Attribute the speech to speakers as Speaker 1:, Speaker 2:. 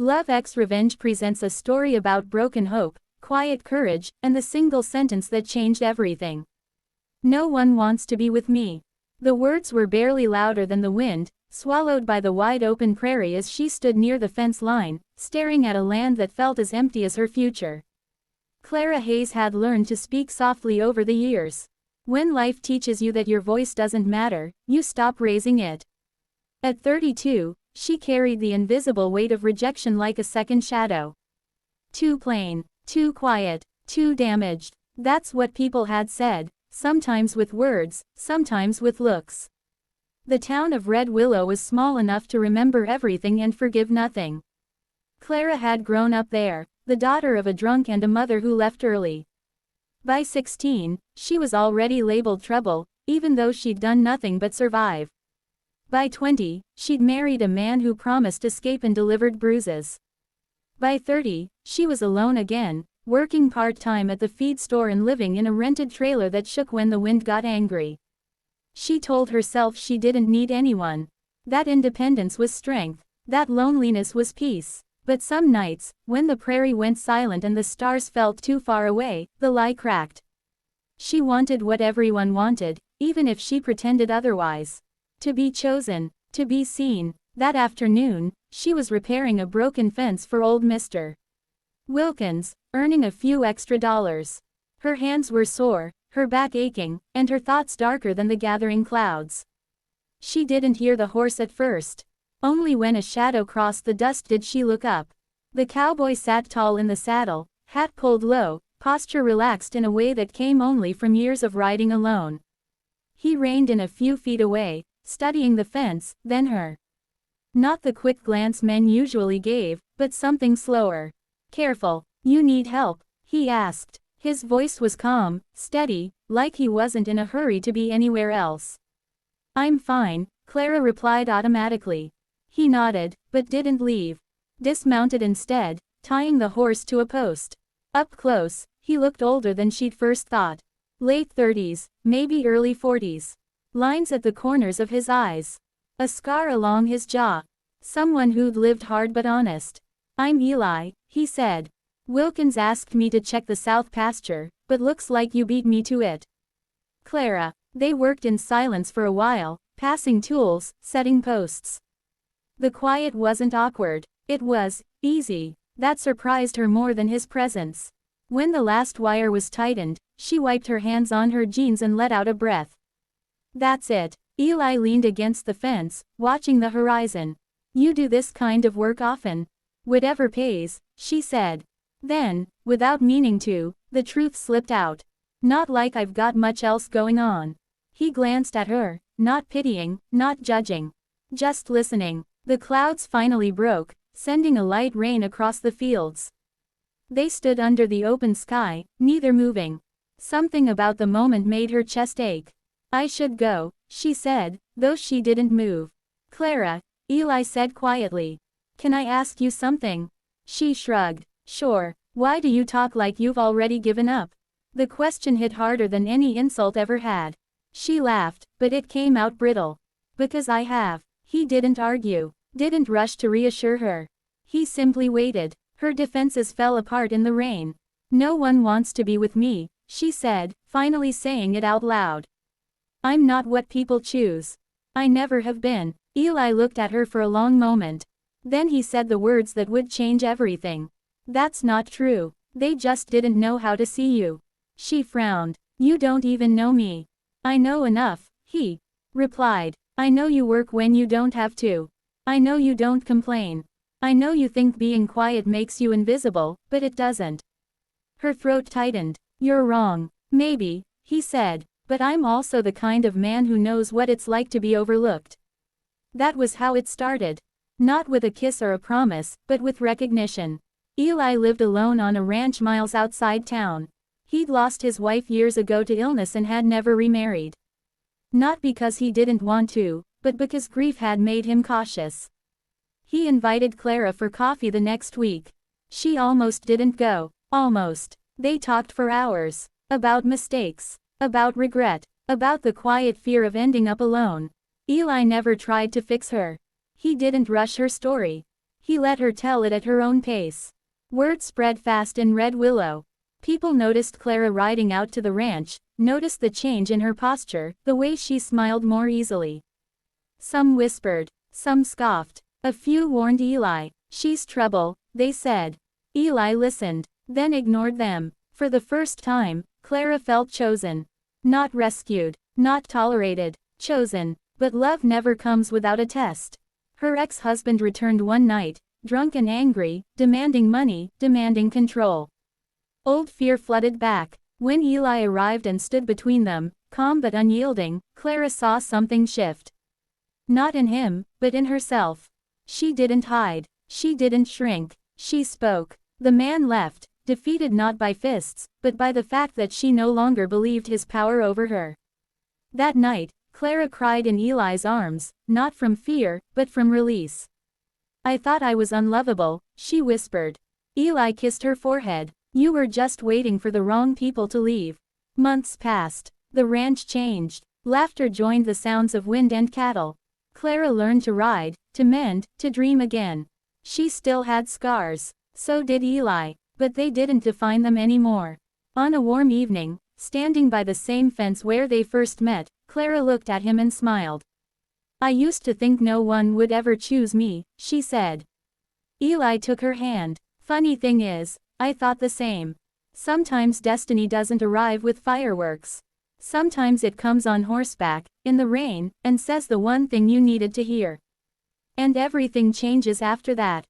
Speaker 1: Love X Revenge presents a story about broken hope, quiet courage, and the single sentence that changed everything. No one wants to be with me. The words were barely louder than the wind, swallowed by the wide-open prairie as she stood near the fence line, staring at a land that felt as empty as her future. Clara Hayes had learned to speak softly over the years. When life teaches you that your voice doesn't matter, you stop raising it. At 32, she carried the invisible weight of rejection like a second shadow. Too plain, too quiet, too damaged. That's what people had said, sometimes with words, sometimes with looks. The town of Red Willow was small enough to remember everything and forgive nothing. Clara had grown up there, the daughter of a drunk and a mother who left early. By 16, she was already labeled trouble, even though she'd done nothing but survive. By 20, she'd married a man who promised escape and delivered bruises. By 30, she was alone again, working part-time at the feed store and living in a rented trailer that shook when the wind got angry. She told herself she didn't need anyone. That independence was strength. That loneliness was peace. But some nights, when the prairie went silent and the stars felt too far away, the lie cracked. She wanted what everyone wanted, even if she pretended otherwise. To be chosen, to be seen. That afternoon, she was repairing a broken fence for old Mr. Wilkins, earning a few extra dollars. Her hands were sore, her back aching, and her thoughts darker than the gathering clouds. She didn't hear the horse at first. Only when a shadow crossed the dust did she look up. The cowboy sat tall in the saddle, hat pulled low, posture relaxed in a way that came only from years of riding alone. He reined in a few feet away, studying the fence, then her. Not the quick glance men usually gave, but something slower. "Careful, you need help?" he asked. His voice was calm, steady, like he wasn't in a hurry to be anywhere else. "I'm fine," Clara replied automatically. He nodded, but didn't leave. Dismounted instead, tying the horse to a post. Up close, he looked older than she'd first thought. Late 30s, maybe early 40s. Lines at the corners of his eyes. A scar along his jaw. Someone who'd lived hard but honest. "I'm Eli," he said. "Wilkins asked me to check the south pasture, but looks like you beat me to it." Clara. They worked in silence for a while, passing tools, setting posts. The quiet wasn't awkward. It was easy. That surprised her more than his presence. When the last wire was tightened, she wiped her hands on her jeans and let out a breath. "That's it." Eli leaned against the fence, watching the horizon. "You do this kind of work often?" "Whatever pays," she said. Then, without meaning to, the truth slipped out. "Not like I've got much else going on." He glanced at her, not pitying, not judging. Just listening. The clouds finally broke, sending a light rain across the fields. They stood under the open sky, neither moving. Something about the moment made her chest ache. "I should go," she said, though she didn't move. "Clara," Eli said quietly. "Can I ask you something?" She shrugged. "Sure. Why do you talk like you've already given up?" The question hit harder than any insult ever had. She laughed, but it came out brittle. "Because I have." He didn't argue, didn't rush to reassure her. He simply waited. Her defenses fell apart in the rain. "No one wants to be with me," she said, finally saying it out loud. "I'm not what people choose. I never have been." Eli looked at her for a long moment. Then he said the words that would change everything. "That's not true. They just didn't know how to see you." She frowned. "You don't even know me." "I know enough," he replied. "I know you work when you don't have to. I know you don't complain. I know you think being quiet makes you invisible, but it doesn't." Her throat tightened. "You're wrong. Maybe," he said, "but I'm also the kind of man who knows what it's like to be overlooked." That was how it started. Not with a kiss or a promise, but with recognition. Eli lived alone on a ranch miles outside town. He'd lost his wife years ago to illness and had never remarried. Not because he didn't want to, but because grief had made him cautious. He invited Clara for coffee the next week. She almost didn't go. Almost. They talked for hours. About mistakes. About regret. About the quiet fear of ending up alone. Eli never tried to fix her. He didn't rush her story. He let her tell it at her own pace. Word spread fast in Red Willow. People noticed Clara riding out to the ranch, noticed the change in her posture, the way she smiled more easily. Some whispered, some scoffed. A few warned Eli. "She's trouble," they said. Eli listened, then ignored them. For the first time, Clara felt chosen. Not rescued, not tolerated, chosen. But love never comes without a test. Her ex-husband returned one night, drunk and angry, demanding money, demanding control. Old fear flooded back. When Eli arrived and stood between them, calm but unyielding, Clara saw something shift. Not in him, but in herself. She didn't hide. She didn't shrink. She spoke. The man left, defeated not by fists, but by the fact that she no longer believed his power over her. That night, Clara cried in Eli's arms, not from fear, but from release. "I thought I was unlovable," she whispered. Eli kissed her forehead. "You were just waiting for the wrong people to leave." Months passed. The ranch changed. Laughter joined the sounds of wind and cattle. Clara learned to ride, to mend, to dream again. She still had scars. So did Eli, but they didn't define them anymore. On a warm evening, standing by the same fence where they first met, Clara looked at him and smiled. "I used to think no one would ever choose me," she said. Eli took her hand. "Funny thing is, I thought the same. Sometimes destiny doesn't arrive with fireworks. Sometimes it comes on horseback, in the rain, and says the one thing you needed to hear. And everything changes after that."